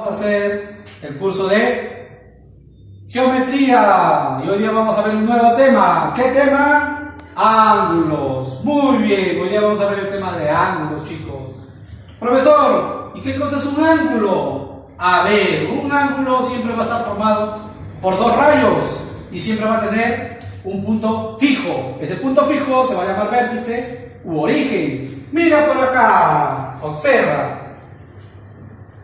a hacer el curso de geometría y hoy día vamos a ver un nuevo tema. ¿Qué tema? Ángulos. Muy bien, hoy día vamos a ver el tema de ángulos, chicos. Profesor, ¿y qué cosa es un ángulo? A ver, un ángulo siempre va a estar formado por dos rayos y siempre va a tener un punto fijo. Ese punto fijo se va a llamar vértice u origen. Mira por acá, observa.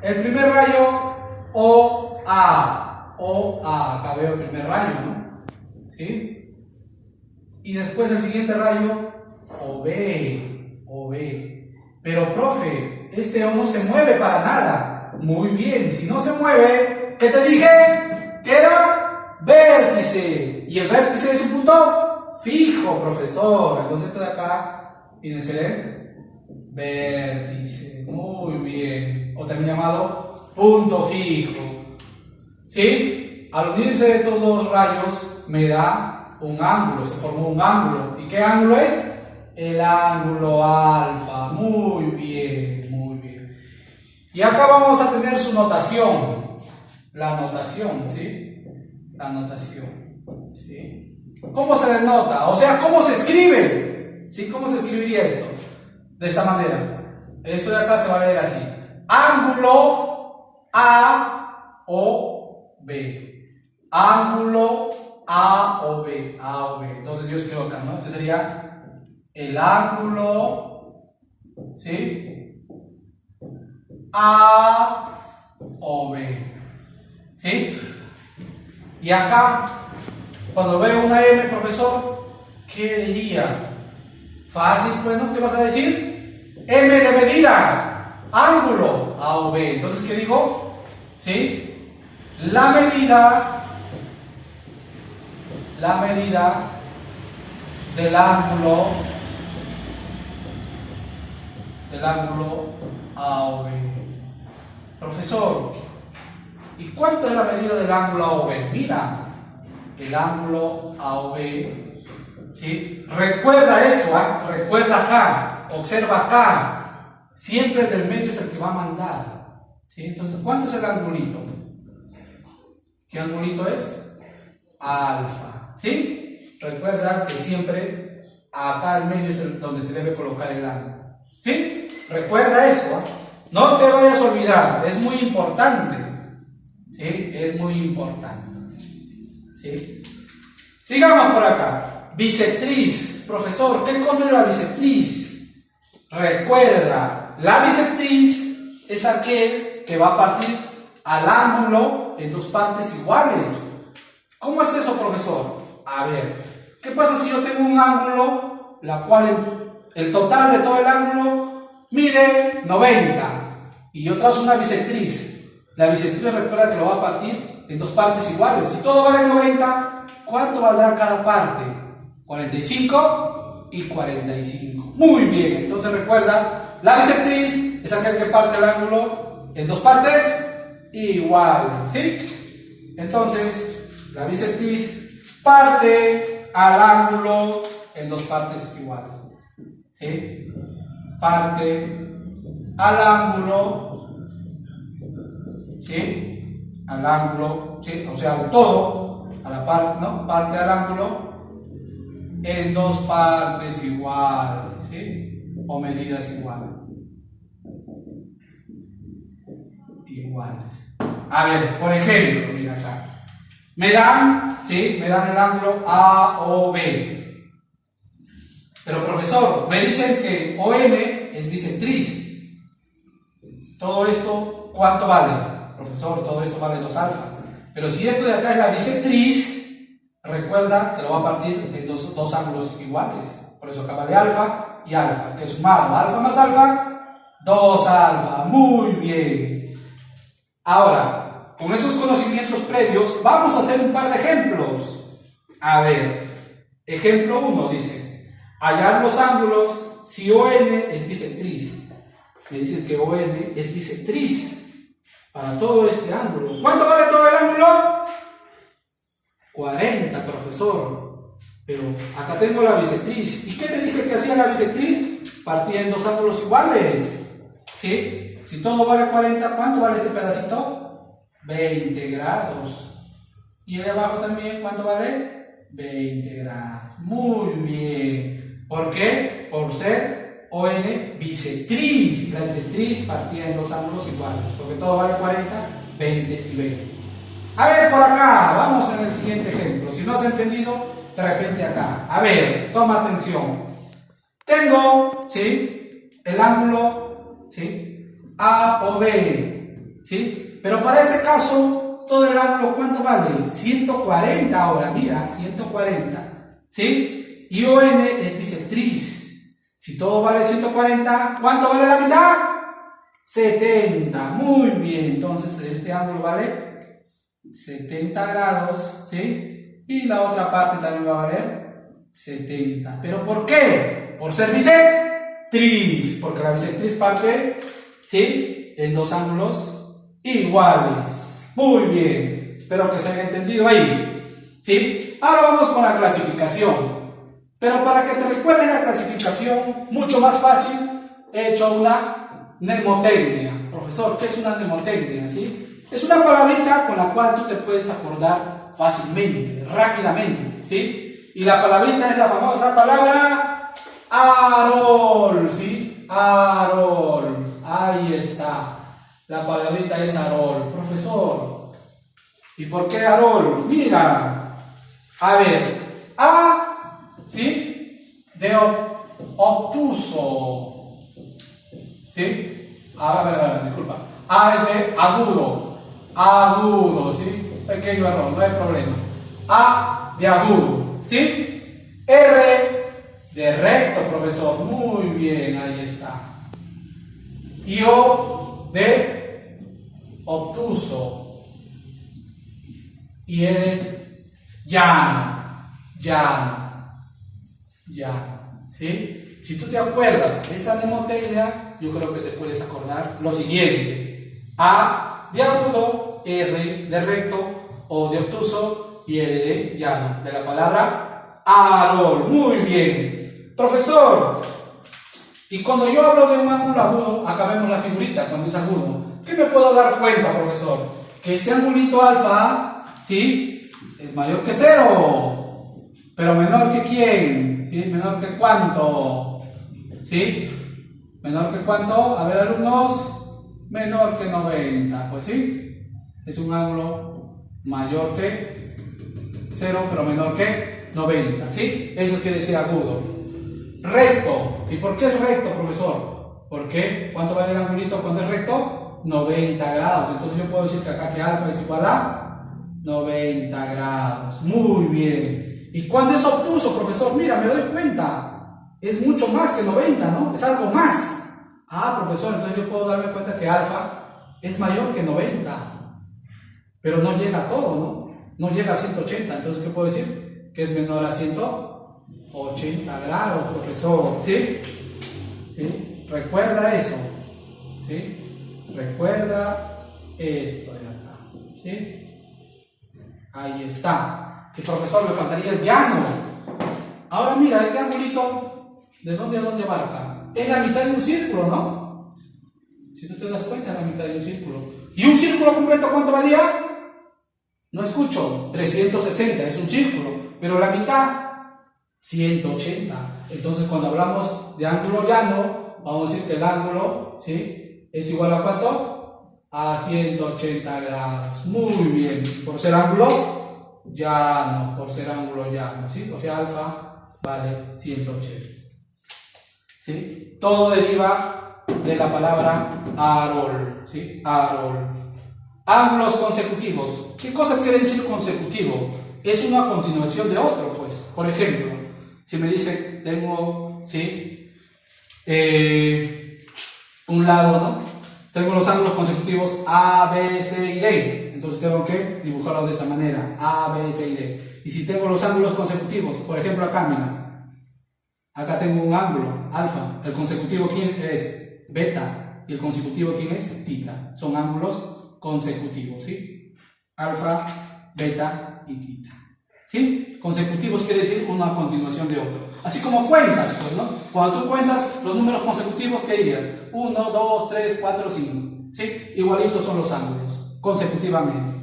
El primer rayo OA. Acá veo el primer rayo, ¿no? ¿Sí? Y después el siguiente rayo OB. Pero, profe, este O no se mueve para nada. Muy bien, si no se mueve, ¿qué te dije? Que era vértice. Y el vértice es un punto fijo, profesor. Entonces esto de acá viene a ser vértice. Muy bien. O también llamado punto fijo. ¿Sí? Al unirse estos dos rayos me da un ángulo. Se formó un ángulo. ¿Y qué ángulo es? El ángulo alfa. Muy bien, muy bien. Y acá vamos a tener su notación. La notación, ¿sí? La notación, ¿sí? ¿Cómo se denota? O sea, ¿cómo se escribe? ¿Sí? ¿Cómo se escribiría esto? De esta manera. Esto de acá se va a leer así. Ángulo A o B. Ángulo A o B. Entonces yo escribo acá, ¿no? Este sería el ángulo, ¿sí? A o B. ¿Sí? Y acá, cuando veo una M, profesor, ¿qué diría? Fácil, pues, ¿no? ¿Qué vas a decir? M de medida, ángulo, A o B. Entonces, ¿qué digo? ¿Sí? La medida del ángulo A o B. Profesor, ¿y cuánto es la medida del ángulo A o B? Mira, el ángulo A o B, ¿sí? Recuerda esto, ¿eh? Recuerda acá, observa acá. Siempre el del medio es el que va a mandar, ¿sí? Entonces, ¿cuánto es el angulito? ¿Qué angulito es? Alfa, ¿sí? Recuerda que siempre acá el medio es donde se debe colocar el ángulo, ¿sí? Recuerda eso, ¿eh? No te vayas a olvidar, es muy importante. ¿Sí? Es muy importante. ¿Sí? Sigamos por acá. Bisectriz. Profesor, ¿qué cosa es la bisectriz? Recuerda, la bisectriz es aquel que va a partir al ángulo en dos partes iguales. ¿Cómo es eso, profesor? A ver, ¿qué pasa si yo tengo un ángulo, la cual el total de todo el ángulo mide 90 y yo trazo una bisectriz? La bisectriz recuerda que lo va a partir en dos partes iguales. Si todo vale 90, ¿cuánto valdrá cada parte? 45 y 45. Muy bien, entonces recuerda, la bisectriz es aquel que parte el ángulo en dos partes iguales, ¿sí? Entonces, la bisectriz parte al ángulo en dos partes iguales, ¿sí? Parte al ángulo, ¿sí? Al ángulo, ¿sí? O sea, todo, a la parte, ¿no? Parte al ángulo en dos partes iguales, ¿sí? O medidas iguales. A ver, por ejemplo, mira acá. Me dan, ¿sí? Me dan el ángulo A o B. Pero, profesor, me dicen que OM es bisectriz. Todo esto, ¿cuánto vale? Profesor, todo esto vale 2 alfa. Pero si esto de acá es la bisectriz, recuerda que lo va a partir en dos ángulos iguales. Por eso acá vale alfa y alfa, que es sumado alfa más alfa, 2 alfa. Muy bien. Ahora, con esos conocimientos previos, vamos a hacer un par de ejemplos. A ver, ejemplo 1 dice, hallar los ángulos si ON es bisectriz. Me dicen que ON es bisectriz para todo este ángulo. ¿Cuánto vale todo el ángulo? 40, profesor. Pero acá tengo la bisectriz. ¿Y qué te dije que hacía la bisectriz? Partía en dos ángulos iguales, ¿sí? si todo vale 40, ¿cuánto vale este pedacito? 20 grados. Y el de abajo también, ¿cuánto vale? 20 grados. Muy bien. ¿Por qué? Por ser ON bisectriz. La bisectriz partía en dos ángulos iguales. Porque todo vale 40, 20 y 20. A ver, por acá, vamos en el siguiente ejemplo. Si no has entendido, de repente acá. A ver, toma atención. Tengo, ¿sí? El ángulo, ¿sí? A o B, ¿sí? Pero para este caso, todo el ángulo, ¿cuánto vale? 140 ahora, mira, 140, ¿sí? Y ON es bisectriz. Si todo vale 140, ¿cuánto vale la mitad? 70, muy bien. Entonces, este ángulo vale 70 grados, ¿sí? Y la otra parte también va a valer 70. ¿Pero por qué? Por ser bisectriz. Porque la bisectriz parte, ¿sí? En dos ángulos iguales. Muy bien. Espero que se haya entendido ahí, ¿sí? Ahora vamos con la clasificación. Pero para que te recuerdes la clasificación, mucho más fácil, he hecho una mnemotecnia. Profesor, ¿qué es una mnemotecnia? ¿Sí? Es una palabrita con la cual tú te puedes acordar fácilmente, rápidamente, ¿sí? Y la palabrita es la famosa palabra AROL, ¿sí? AROL, ahí está. La palabrita es AROL. Profesor, ¿y por qué AROL? Mira, a ver, A, ¿sí? De obtuso, ¿sí? A ver, disculpa. A es de agudo. Agudo, ¿sí? Pequeño error, no hay problema. A de agudo, ¿sí? R de recto, profesor. Muy bien, ahí está. Y O de obtuso. Y N llano. Llano. Llano, ¿sí? Si tú te acuerdas de esta mnemotecnia, yo creo que te puedes acordar lo siguiente. A de agudo, R de recto, O de obtuso y L de llano, de la palabra AROL. Muy bien. Profesor, y cuando yo hablo de un ángulo agudo, acá vemos la figurita cuando es agudo. ¿Qué me puedo dar cuenta, profesor? Que este angulito alfa, ¿sí? Es mayor que 0. Pero menor que ¿quién? ¿Sí? ¿Menor que cuánto? ¿Sí? ¿Menor que cuánto? A ver, alumnos. Menor que 90, pues sí, es un ángulo mayor que 0, pero menor que 90, ¿sí? Eso quiere decir agudo. Recto, ¿y por qué es recto, profesor? ¿Por qué? ¿Cuánto vale el angulito cuando es recto? 90 grados, entonces yo puedo decir que acá que alfa es igual a 90 grados, muy bien. ¿Y cuando es obtuso, profesor? Mira, me doy cuenta, es mucho más que 90, ¿no? Es algo más. Ah, profesor, entonces yo puedo darme cuenta que alfa es mayor que 90, pero no llega a todo, ¿no? No llega a 180, entonces ¿qué puedo decir? Que es menor a 180 grados, profesor, ¿sí? ¿Sí? Recuerda eso, ¿sí? Recuerda esto de acá, ¿sí? Ahí está. Y profesor, me faltaría el llano. Ahora mira, este angulito, ¿de dónde a dónde abarca? Es la mitad de un círculo, ¿no? Si tú te das cuenta, es la mitad de un círculo. ¿Y un círculo completo cuánto valía? No escucho. 360, es un círculo. Pero la mitad, 180. Entonces, cuando hablamos de ángulo llano, vamos a decir que el ángulo, ¿sí? Es igual a ¿cuánto? A 180 grados. Muy bien. Por ser ángulo llano, por ser ángulo llano, ¿sí? O sea, alfa vale 180. ¿Sí? Todo deriva de la palabra AROL, ¿sí? AROL. Ángulos consecutivos. ¿Qué cosa quiere decir consecutivo? Es una continuación de otro, pues. Por ejemplo, si me dice, tengo, ¿sí? Un lado, ¿no? Tengo los ángulos consecutivos A, B, C y D. Entonces tengo que dibujarlo de esa manera. A, B, C y D. Y si tengo los ángulos consecutivos, por ejemplo acá, mira. Acá tengo un ángulo, alfa. El consecutivo, ¿quién es? Beta. Y el consecutivo, ¿quién es? Tita. Son ángulos consecutivos, ¿sí? Alfa, beta y tita. ¿Sí? Consecutivos quiere decir una a continuación de otro. Así como cuentas, pues, ¿no? Cuando tú cuentas los números consecutivos, ¿qué dirías? 1, 2, 3, 4, 5. ¿Sí? Igualitos son los ángulos, consecutivamente.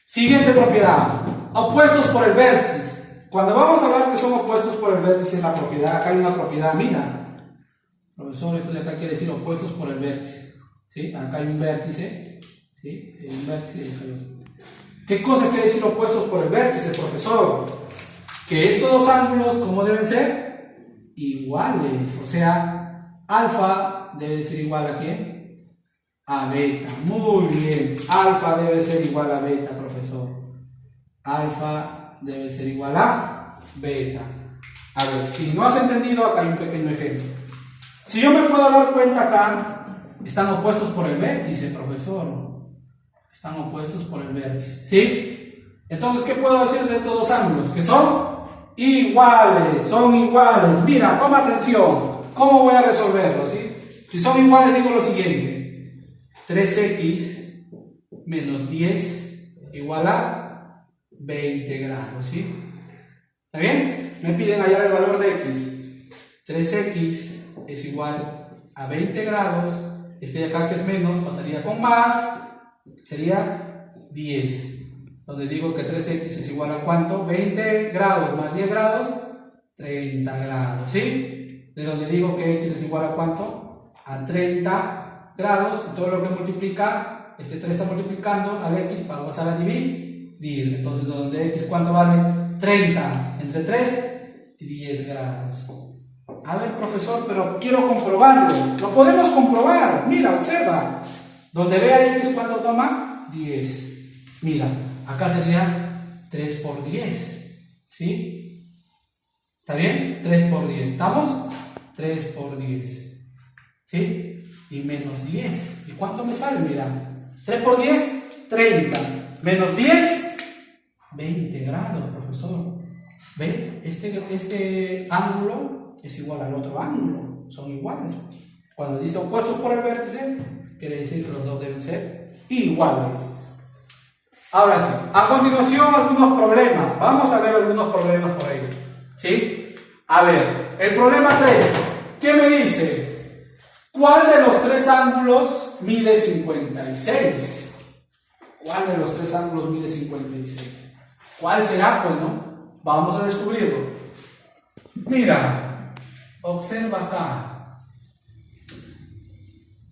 Siguiente propiedad. Opuestos por el vértice. Cuando vamos a hablar que son opuestos por el vértice en la propiedad, acá hay una propiedad, mira. Profesor, esto de acá quiere decir opuestos por el vértice. ¿Sí? Acá hay un vértice. ¿Sí? Hay un vértice y acá hay otro. ¿Qué cosa quiere decir opuestos por el vértice, profesor? Que estos dos ángulos, ¿cómo deben ser? Iguales. O sea, alfa debe ser igual a ¿qué? A beta. Muy bien. Alfa debe ser igual a beta, profesor. Alfa debe ser igual a beta. A ver, si no has entendido, acá hay un pequeño ejemplo. Si yo me puedo dar cuenta acá, están opuestos por el vértice, profesor. Están opuestos por el vértice. ¿Sí? Entonces, ¿qué puedo decir de estos dos ángulos? Que son iguales, son iguales. Mira, toma atención. ¿Cómo voy a resolverlo? ¿Sí? Si son iguales, digo lo siguiente. 3x menos 10 igual a 20 grados. ¿Sí? ¿Está bien? Me piden hallar el valor de x. 3x es igual a 20 grados. Este de acá que es menos pasaría con más. Sería 10. Donde digo que 3x es igual a ¿cuánto? 20 grados más 10 grados, 30 grados. ¿Sí? De donde digo que x es igual a ¿cuánto? A 30 grados. Y todo lo que multiplica, este 3 está multiplicando al x para pasar a dividir. Entonces, donde x ¿cuánto vale? 30 entre 3, 10 grados. A ver, profesor, pero quiero comprobarlo. Lo podemos comprobar. Mira, observa. Donde vea x, ¿cuánto toma? 10. Mira, acá sería 3 por 10. ¿Sí? ¿Está bien? 3 por 10. ¿Estamos? 3 por 10. ¿Sí? Y menos 10. ¿Y cuánto me sale? Mira. 3 por 10, 30. Menos 10, 20 grados, profesor. ¿Ve? Este ángulo es igual al otro ángulo. Son iguales. Cuando dice opuestos por el vértice, quiere decir que los dos deben ser iguales. Ahora sí, a continuación algunos problemas. Vamos a ver algunos problemas por ahí. ¿Sí? A ver, el problema 3. ¿Qué me dice? ¿Cuál de los tres ángulos mide 56? ¿Cuál de los tres ángulos mide 56? ¿Cuál será? Bueno, vamos a descubrirlo. Mira, observa acá.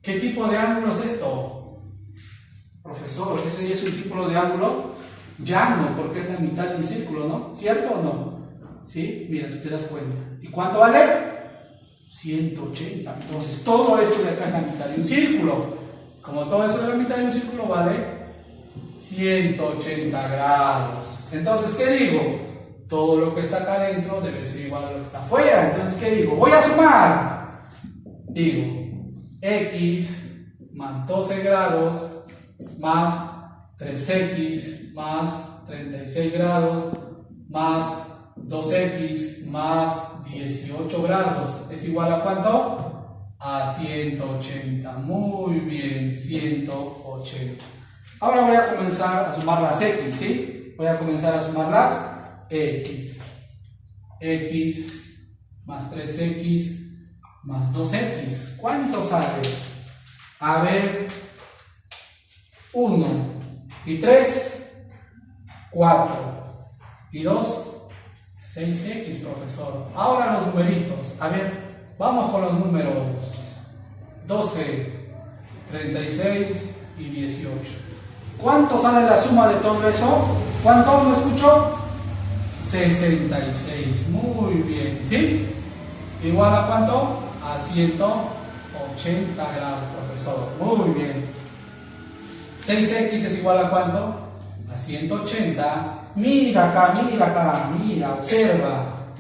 ¿Qué tipo de ángulo es esto? Profesor, ese es un tipo de ángulo llano, porque es la mitad de un círculo, ¿no? ¿Cierto o no? ¿Sí? Mira, si te das cuenta. ¿Y cuánto vale? 180. Entonces, todo esto de acá es la mitad de un círculo. Como todo eso de la mitad de un círculo vale 180 grados. Entonces, ¿qué digo? Todo lo que está acá adentro debe ser igual a lo que está afuera. Entonces, ¿qué digo? Voy a sumar. Digo, x más 12 grados más 3x más 36 grados más 2x más 18 grados es igual a ¿cuánto? A 180. Muy bien, 180. Ahora voy a comenzar a sumar las x, ¿sí? Voy a comenzar a sumar las x. X más 3x más 2x. ¿Cuánto sale? A ver, 1 y 3, 4 y 2, 6x, profesor. Ahora los numeritos. A ver, vamos con los números. 12, 36 y 18. ¿Cuánto sale la suma de todo eso? ¿Cuánto? ¿Me escucho? 66. Muy bien. ¿Sí? ¿Igual a cuánto? A 180 grados, profesor. Muy bien. 6x es igual a cuánto? A 180. Mira acá, mira, observa.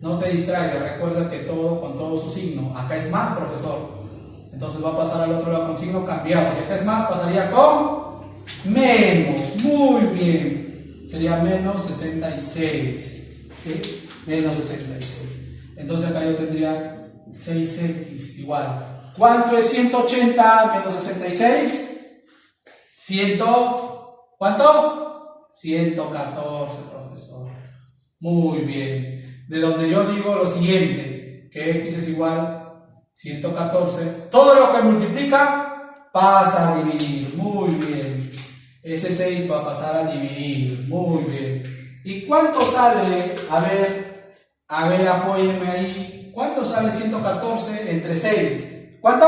No te distraigas, recuerda que todo con todo su signo. Acá es más, profesor. Entonces va a pasar al otro lado con signo cambiado. Si acá es más, pasaría con menos. Muy bien. Sería menos 66. ¿Sí? Menos 66. Entonces acá yo tendría 6x igual. ¿Cuánto es 180 menos 66? 100. ¿Cuánto? 114, profesor. Muy bien. De donde yo digo lo siguiente, que x es igual 114. Todo lo que multiplica pasa a dividir. Muy bien. Ese 6 va a pasar a dividir. Muy bien. ¿Y cuánto sale? A ver, apóyenme ahí. ¿Cuánto sale 114 entre 6? ¿Cuánto?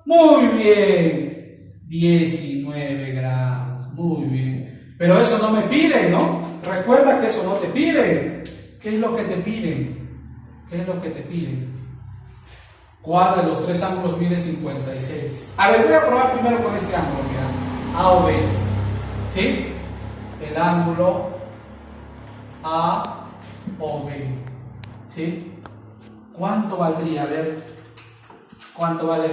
Muy bien. 19 grados. Muy bien. Pero eso no me piden, ¿no? Recuerda que eso no te piden. ¿Qué es lo que te piden? ¿Qué es lo que te piden? ¿Cuál de los tres ángulos mide 56? A ver, voy a probar primero con este ángulo, mira. A o B. ¿Sí? El ángulo A o B. ¿Sí? ¿Cuánto valdría? A ver, ¿cuánto vale?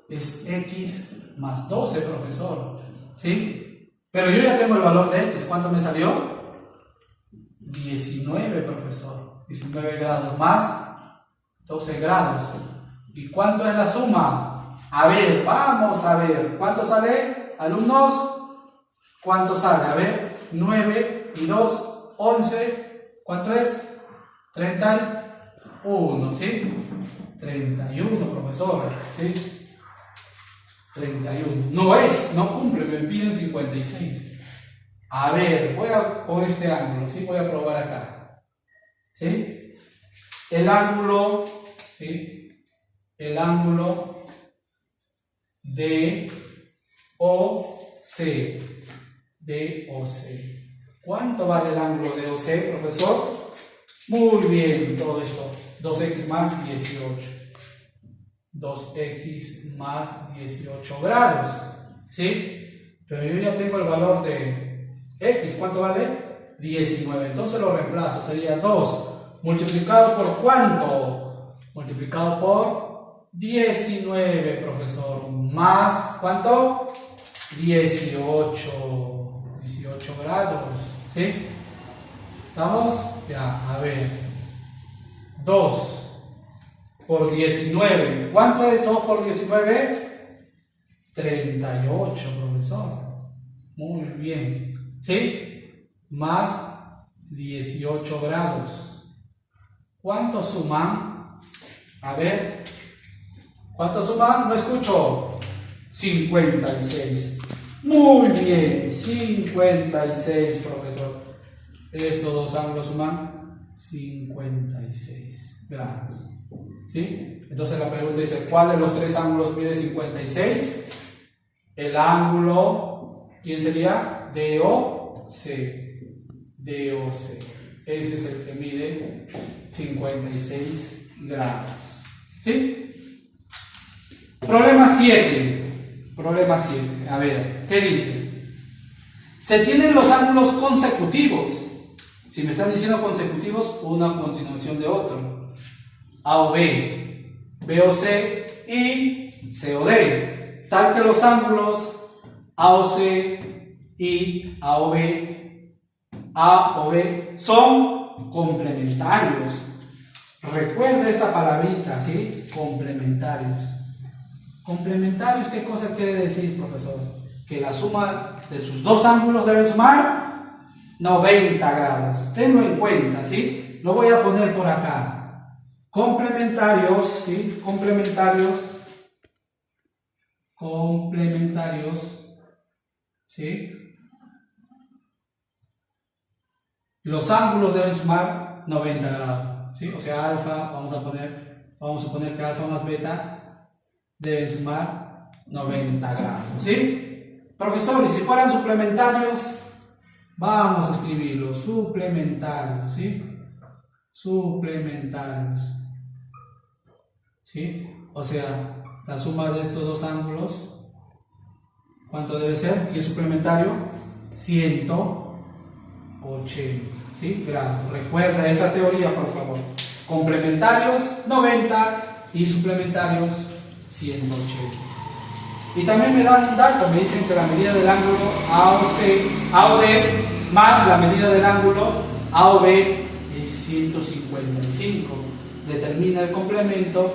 Es X más 12, profesor. ¿Sí? Pero yo ya tengo el valor de X. ¿Cuánto me salió? 19, profesor. 19 grados más 12 grados. ¿Y cuánto es la suma? A ver, vamos a ver. ¿Cuánto sale, alumnos? ¿Cuánto sale? A ver, 9 y 2, 11. ¿Cuánto es? 31, ¿sí? 31, profesor, ¿sí? 31. No cumple, me piden 56. A ver, voy a por este ángulo, ¿sí? Voy a probar acá. ¿Sí? El ángulo, ¿sí? El ángulo DOC. ¿Cuánto vale el ángulo DOC, profesor? Muy bien, todo esto. 2x más 18. 2x más 18 grados. ¿Sí? Pero yo ya tengo el valor de x. ¿Cuánto vale? 19. Entonces lo reemplazo. Sería 2 multiplicado por ¿cuánto? Multiplicado por 19, profesor. Más ¿cuánto? 18. 18 grados. ¿Sí? ¿Estamos? Ya, a ver. 2 por 19. ¿Cuánto es 2 por 19? 38, profesor. Muy bien. ¿Sí? Más 18 grados. ¿Cuánto suman? A ver. ¿Cuánto suman? No escucho. 56. Muy bien. 56, profesor. Estos dos ángulos suman 56 grados. ¿Sí? Entonces la pregunta dice, ¿cuál de los tres ángulos mide 56? El ángulo, ¿quién sería? DOC. DOC. Ese es el que mide 56 grados. ¿Sí? Problema 7. Problema 7. A ver, ¿qué dice? Se tienen los ángulos consecutivos. Si me están diciendo consecutivos, uno a continuación de otro. A o B, B o C y C o D. Tal que los ángulos A o C y A o B son complementarios. Recuerda esta palabrita, ¿sí? Complementarios. Complementarios, ¿qué cosa quiere decir, profesor? Que la suma de sus dos ángulos deben sumar 90 grados. Tenlo en cuenta, ¿sí? Lo voy a poner por acá. Complementarios, ¿sí? Complementarios, ¿sí? Los ángulos deben sumar 90 grados, ¿sí? O sea, alfa, vamos a suponer que alfa más beta deben sumar 90 grados, ¿sí? Profesor, y si fueran suplementarios, vamos a escribirlo, suplementarios, ¿sí? Suplementarios, ¿sí? O sea, la suma de estos dos ángulos, ¿cuánto debe ser? Si es suplementario, 180, ¿sí? Grados. Recuerda esa teoría, por favor. Complementarios, 90 y suplementarios, 180. Y también me dan un dato, me dicen que la medida del ángulo A o D más la medida del ángulo A o B es 155. Determina el complemento,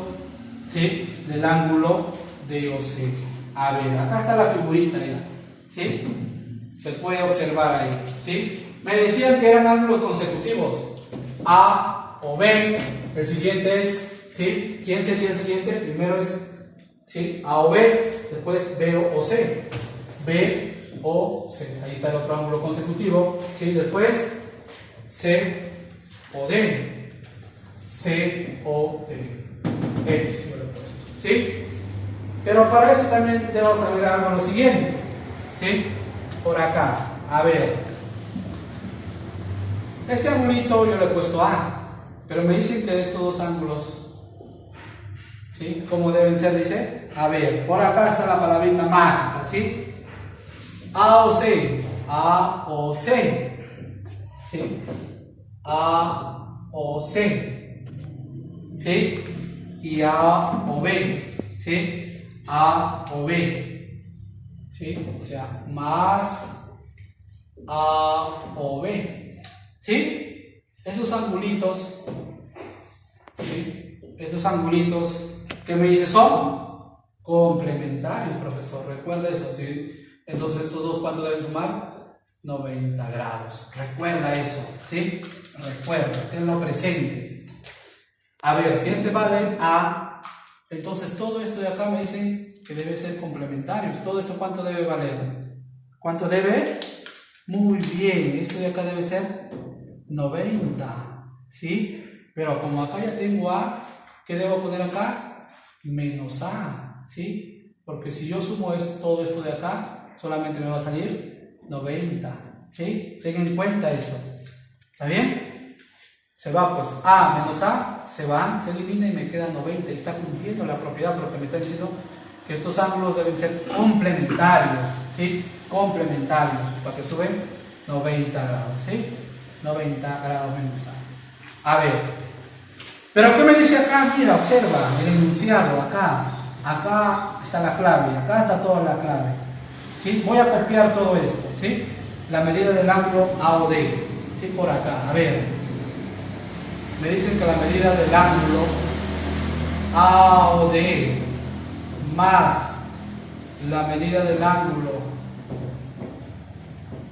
¿sí? Del ángulo DOC. A ver, acá está la figurita, ¿sí? Se puede observar ahí, ¿sí? Me decían que eran ángulos consecutivos, A o B. El siguiente es ¿sí? ¿Quién sería el siguiente? Primero es, ¿sí? A o B, después B o C. B o C. Ahí está el otro ángulo consecutivo, ¿sí? Después C o D. C o D. X, ¿sí? Pero para esto también debemos saber algo lo siguiente, ¿sí? Por acá, a ver, este angulito yo le he puesto A, pero me dicen que estos dos ángulos, ¿sí? ¿Cómo deben ser? Dice, a ver, por acá está la palabrita mágica, ¿sí? A o C, A o C, ¿sí? A o C, ¿sí? Y A o B, ¿sí? A o B, ¿sí? O sea, más A o B, ¿sí? Esos angulitos, ¿sí? Esos angulitos, ¿qué me dice? Son complementarios, profesor, recuerda eso, ¿sí? Entonces, estos dos, ¿cuánto deben sumar? 90 grados, recuerda eso, ¿sí? Recuerda, tenlo presente. A ver, si este vale A, entonces todo esto de acá me dicen que debe ser complementarios. ¿Todo esto cuánto debe valer? ¿Cuánto debe? Muy bien, esto de acá debe ser 90, ¿sí? Pero como acá ya tengo A, ¿qué debo poner acá? Menos A, ¿sí? Porque si yo sumo todo esto de acá, solamente me va a salir 90, ¿sí? Tengan en cuenta eso. ¿Está bien? Se va pues A menos A, se van, se elimina y me queda 90. Y está cumpliendo la propiedad porque me está diciendo que estos ángulos deben ser complementarios, ¿sí? Complementarios, para que suben 90 grados, ¿sí? 90 grados menos A. A ver, pero ¿qué me dice acá? Mira, observa el enunciado acá. Acá está la clave, acá está toda la clave, ¿sí? Voy a copiar todo esto, ¿sí? La medida del ángulo A o D, ¿sí? Por acá, a ver. Me dicen que la medida del ángulo A o D más la medida del ángulo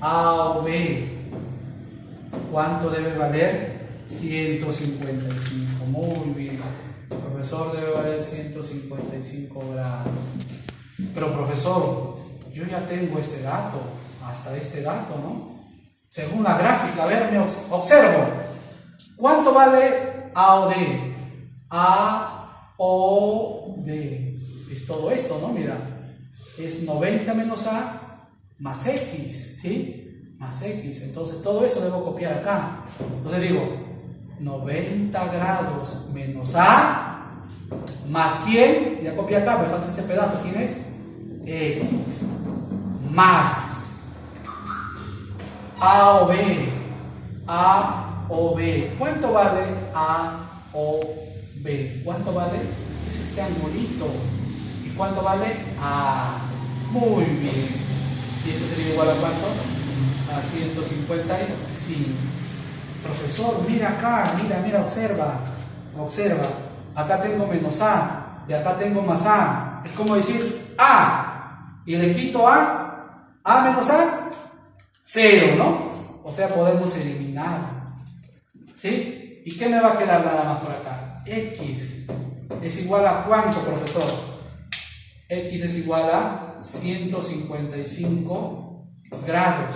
A o B, ¿cuánto debe valer? 155. Muy bien. El profesor debe valer 155 grados. Pero profesor, yo ya tengo este dato, hasta este dato, ¿no? Según la gráfica, a ver, me observo. ¿Cuánto vale A o D? A o D. Es todo esto, ¿no? Mira. Es 90 menos A más X, ¿sí? Más X. Entonces todo eso debo copiar acá. Entonces digo, 90 grados menos A más ¿quién? Ya copié acá, me falta este pedazo. ¿Quién es? X. Más A o B. A o B. ¿Cuánto vale A o B? ¿Cuánto vale? Es este angulito. ¿Y cuánto vale? A. Muy bien. ¿Y esto sería igual a cuánto? A 155. Profesor, mira acá, mira, observa. Observa. Acá tengo menos A. Y acá tengo más A. Es como decir A. Y le quito A. A menos A. 0, ¿no? O sea, podemos eliminar. ¿Sí? ¿Y qué me va a quedar nada más por acá? X es igual a ¿cuánto, profesor? X es igual a 155 grados.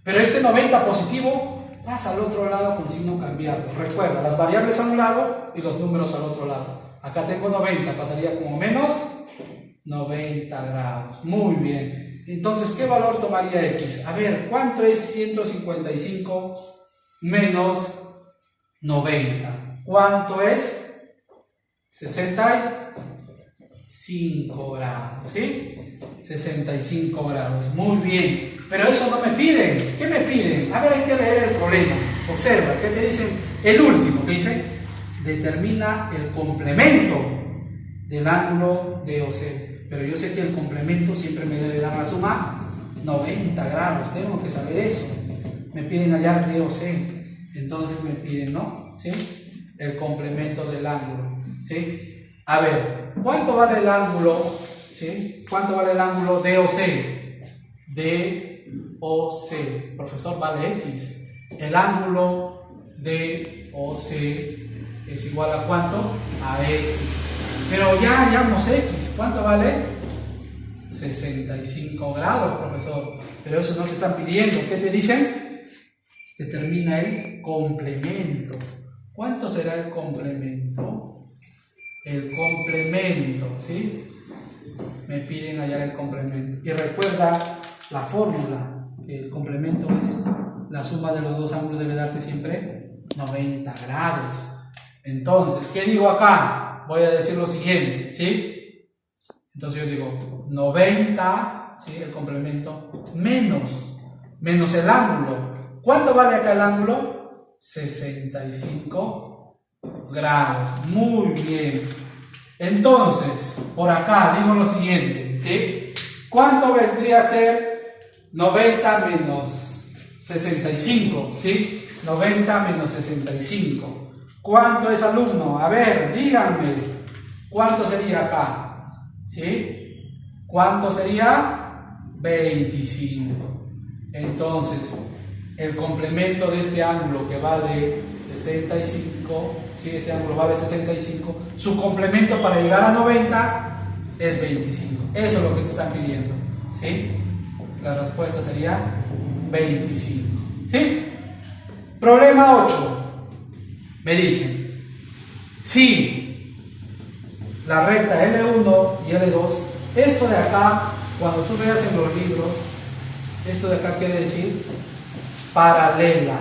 Pero este 90 positivo pasa al otro lado con signo cambiado. Recuerda, las variables a un lado y los números al otro lado. Acá tengo 90, pasaría como menos 90 grados. Muy bien. Entonces, ¿qué valor tomaría X? A ver, ¿cuánto es 155 menos 90? ¿Cuánto es? 65 grados, ¿sí? 65 grados, muy bien. Pero eso no me piden. ¿Qué me piden? A ver, hay que leer el problema. Observa, ¿qué te dicen? El último, que dice, determina el complemento del ángulo DOC. Pero yo sé que el complemento siempre me debe dar la suma 90 grados. Tengo que saber eso. Me piden hallar DOC. Entonces me piden, ¿no? ¿Sí? El complemento del ángulo, ¿sí? A ver, ¿cuánto vale el ángulo? ¿Sí? ¿Cuánto vale el ángulo DOC? DOC, profesor, vale X. El ángulo DOC es igual a ¿cuánto? A X. Pero ya hallamos X. ¿Cuánto vale? 65 grados, profesor. Pero eso no te están pidiendo. ¿Qué te dicen? Determina el complemento. ¿Cuánto será el complemento? El complemento, ¿sí? Me piden hallar el complemento. Y recuerda la fórmula, que el complemento es la suma de los dos ángulos debe darte siempre 90 grados. Entonces, ¿qué digo acá? Voy a decir lo siguiente, ¿sí? Entonces yo digo 90, ¿sí? El complemento menos el ángulo. ¿Cuánto vale acá el ángulo? 65 grados. Muy bien. Entonces, por acá digo lo siguiente, ¿sí? ¿Cuánto vendría a ser 90 menos 65? ¿Sí? 90 menos 65. ¿Cuánto es, alumno? A ver, díganme. ¿Cuánto sería acá? ¿Sí? ¿Cuánto sería? 25. Entonces, el complemento de este ángulo que vale 65, si este ángulo vale 65, su complemento para llegar a 90 es 25. Eso es lo que te están pidiendo, ¿sí? La respuesta sería 25, ¿sí? Problema 8. Me dicen, si la recta L1 y L2, esto de acá, cuando tú veas en los libros, esto de acá quiere decir paralela.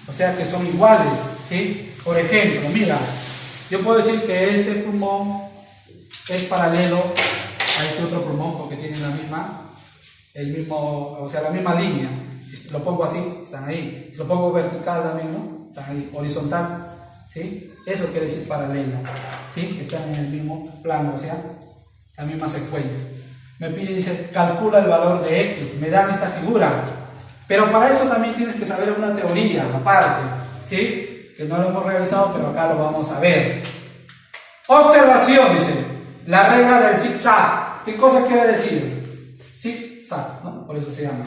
O sea que son iguales, ¿sí? Por ejemplo, mira, yo puedo decir que este pulmón es paralelo a este otro pulmón porque tienen la misma línea. Si lo pongo así, están ahí. Si lo pongo vertical también, ¿no? Están ahí. Horizontal, ¿sí? Eso quiere decir paralela, ¿sí? Que están en el mismo plano, o sea, la misma secuencia. Me pide, dice, calcula el valor de X. Me dan esta figura. Pero para eso también tienes que saber una teoría aparte, ¿sí? Que no lo hemos realizado, pero acá lo vamos a ver. Observación, dice, la regla del zigzag. ¿Qué cosa quiere decir? Zigzag, ¿no? Por eso se llama.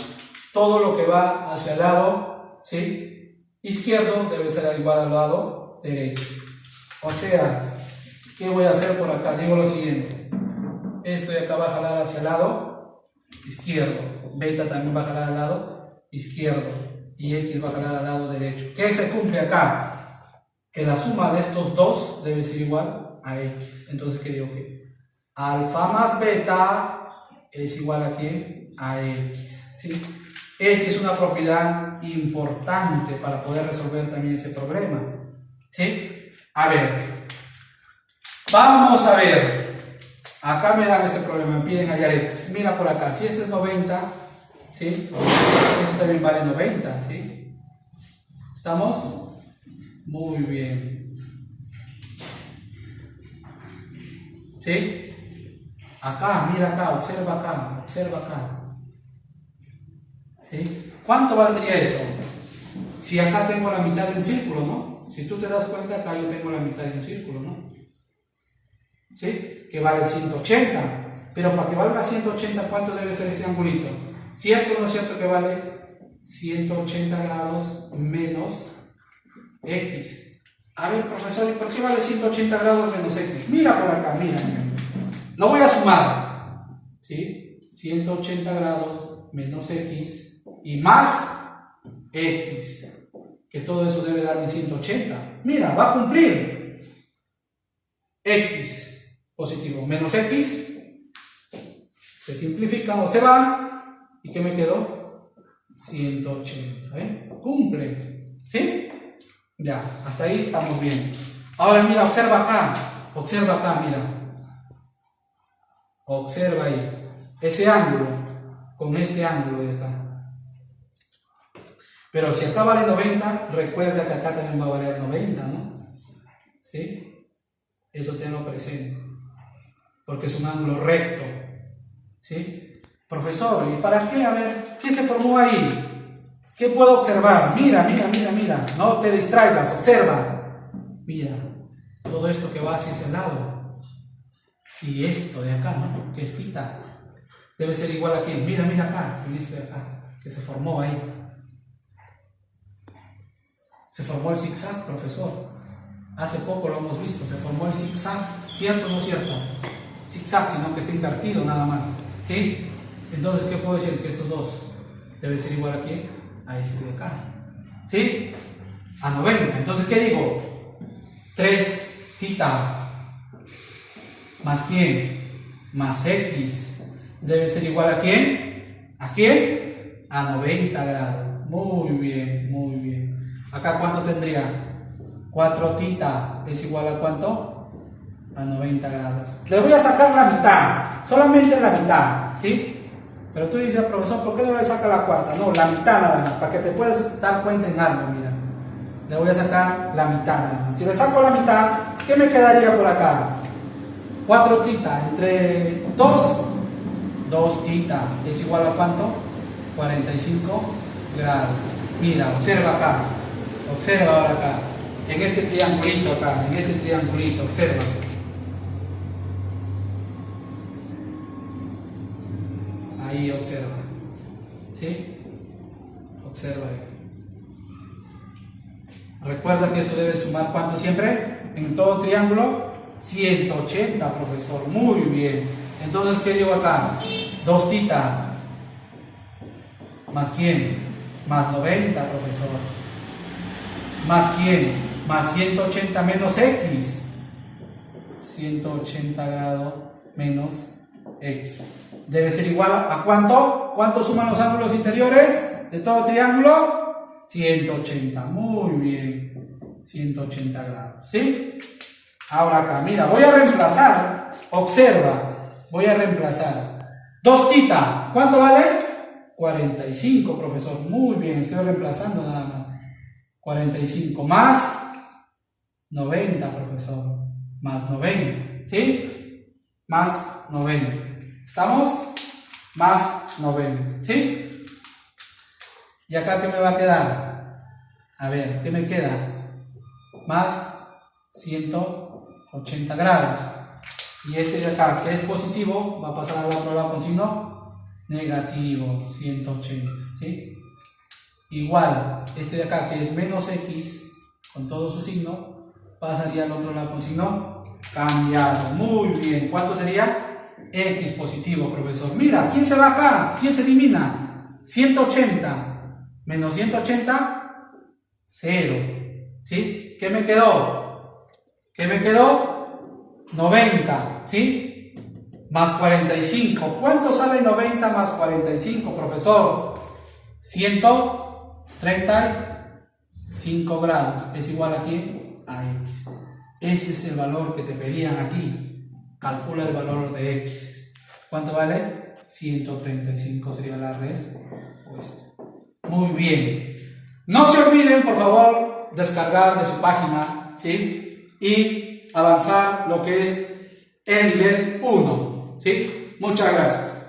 Todo lo que va hacia el lado, ¿sí? Izquierdo debe ser igual al lado derecho. O sea, ¿qué voy a hacer por acá? Digo lo siguiente. Esto de acá va a jalar hacia el lado izquierdo. Beta también va a jalar al lado izquierdo y X va a jalar al lado derecho. ¿Qué se cumple acá? Que la suma de estos dos debe ser igual a X. Entonces, ¿qué digo? Que alfa más beta es igual a ¿qué? A X, ¿sí? Esta es una propiedad importante para poder resolver también ese problema, ¿sí? A ver, vamos a ver. Acá me dan este problema, me piden hallar X. Mira por acá, si este es 90, ¿sí? Este también vale 90, ¿sí? ¿Estamos? Muy bien. ¿Sí? Acá, mira acá, observa acá, observa acá. ¿Sí? ¿Cuánto valdría eso? Si acá tengo la mitad de un círculo, ¿no? Si tú te das cuenta, acá yo tengo la mitad de un círculo, ¿no? ¿Sí? Que vale 180. Pero para que valga 180, ¿cuánto debe ser este angulito? ¿Cierto o no es cierto que vale 180 grados menos X? A ver, profesor, ¿y por qué vale 180 grados menos X? Mira por acá, mira. No voy a sumar, ¿sí? 180 grados menos X y más X, que todo eso debe darme 180. Mira, va a cumplir. X positivo menos X se simplifican o se van. ¿Y qué me quedó? 180. ¿Eh? Cumple. ¿Sí? Ya, hasta ahí estamos bien. Ahora mira, observa acá, mira. Observa ahí. Ese ángulo con este ángulo de acá. Pero si acá vale 90, recuerda que acá también va a valer 90, ¿no? ¿Sí? Eso tenlo presente. Porque es un ángulo recto. ¿Sí? Profesor, ¿y para qué? A ver, ¿qué se formó ahí? ¿Qué puedo observar? Mira. No te distraigas, observa. Mira, todo esto que va hacia ese lado. Y esto de acá, ¿no? Que es pita. Debe ser igual aquí. Mira acá, en este de acá, que se formó ahí. Se formó el zigzag, profesor. Hace poco lo hemos visto, se formó el zigzag. ¿Cierto o no cierto? Zigzag, sino que está invertido nada más. ¿Sí? Entonces, ¿qué puedo decir? Que estos dos deben ser igual a quién? A este de acá. ¿Sí? A 90. Entonces, ¿qué digo? 3 tita más quién? Más x. Debe ser igual a quién? ¿A quién? A 90 grados. Muy bien, muy bien. Acá, ¿cuánto tendría? 4 tita es igual a ¿cuánto? A 90 grados. Le voy a sacar la mitad. Solamente la mitad. ¿Sí? Pero tú dices, profesor, ¿por qué no le saca la cuarta? No, la mitad nada más, para que te puedas dar cuenta en algo, mira. Le voy a sacar la mitad nada más. Si le saco la mitad, ¿qué me quedaría por acá? 4 tita entre 2 tita es igual a ¿cuánto? 45 grados. Mira, observa acá. Observa ahora acá. En este triangulito acá, en este triangulito, observa. Ahí observa. ¿Sí? Observa ahí. Recuerda que esto debe sumar ¿cuánto siempre? En todo triángulo, 180, profesor. Muy bien. Entonces, ¿qué digo acá? 2 tita. ¿Más quién? Más 90, profesor. ¿Más quién? Más 180 menos x. 180 grados menos x. Debe ser igual a ¿cuánto? ¿Cuánto suman los ángulos interiores de todo triángulo? 180. Muy bien. 180 grados. ¿Sí? Ahora acá, mira, voy a reemplazar. Observa. Voy a reemplazar. 2 tita. ¿Cuánto vale? 45, profesor. Muy bien. Estoy reemplazando nada más. 45 más 90, profesor. Más 90. ¿Sí? Más 90. ¿Estamos? Más 90. ¿Sí? ¿Y acá qué me va a quedar? A ver, ¿qué me queda? Más 180 grados. Y este de acá, que es positivo, va a pasar al otro lado con signo negativo. 180. ¿Sí? Igual, este de acá, que es menos x, con todo su signo, pasaría al otro lado con signo cambiado. Muy bien. ¿Cuánto sería? X positivo, profesor. Mira, ¿quién se va acá? ¿Quién se elimina? 180 menos 180, 0. ¿Sí? ¿Qué me quedó? ¿Qué me quedó? 90. ¿Sí? Más 45. ¿Cuánto sale 90 más 45, profesor? 135 grados. Es igual aquí a x. Ese es el valor que te pedían aquí. Calcula el valor de x. ¿Cuánto vale? 135 sería la respuesta. Muy bien. No se olviden, por favor, descargar de su página, ¿sí? Y avanzar lo que es el nivel 1, ¿sí? Muchas gracias.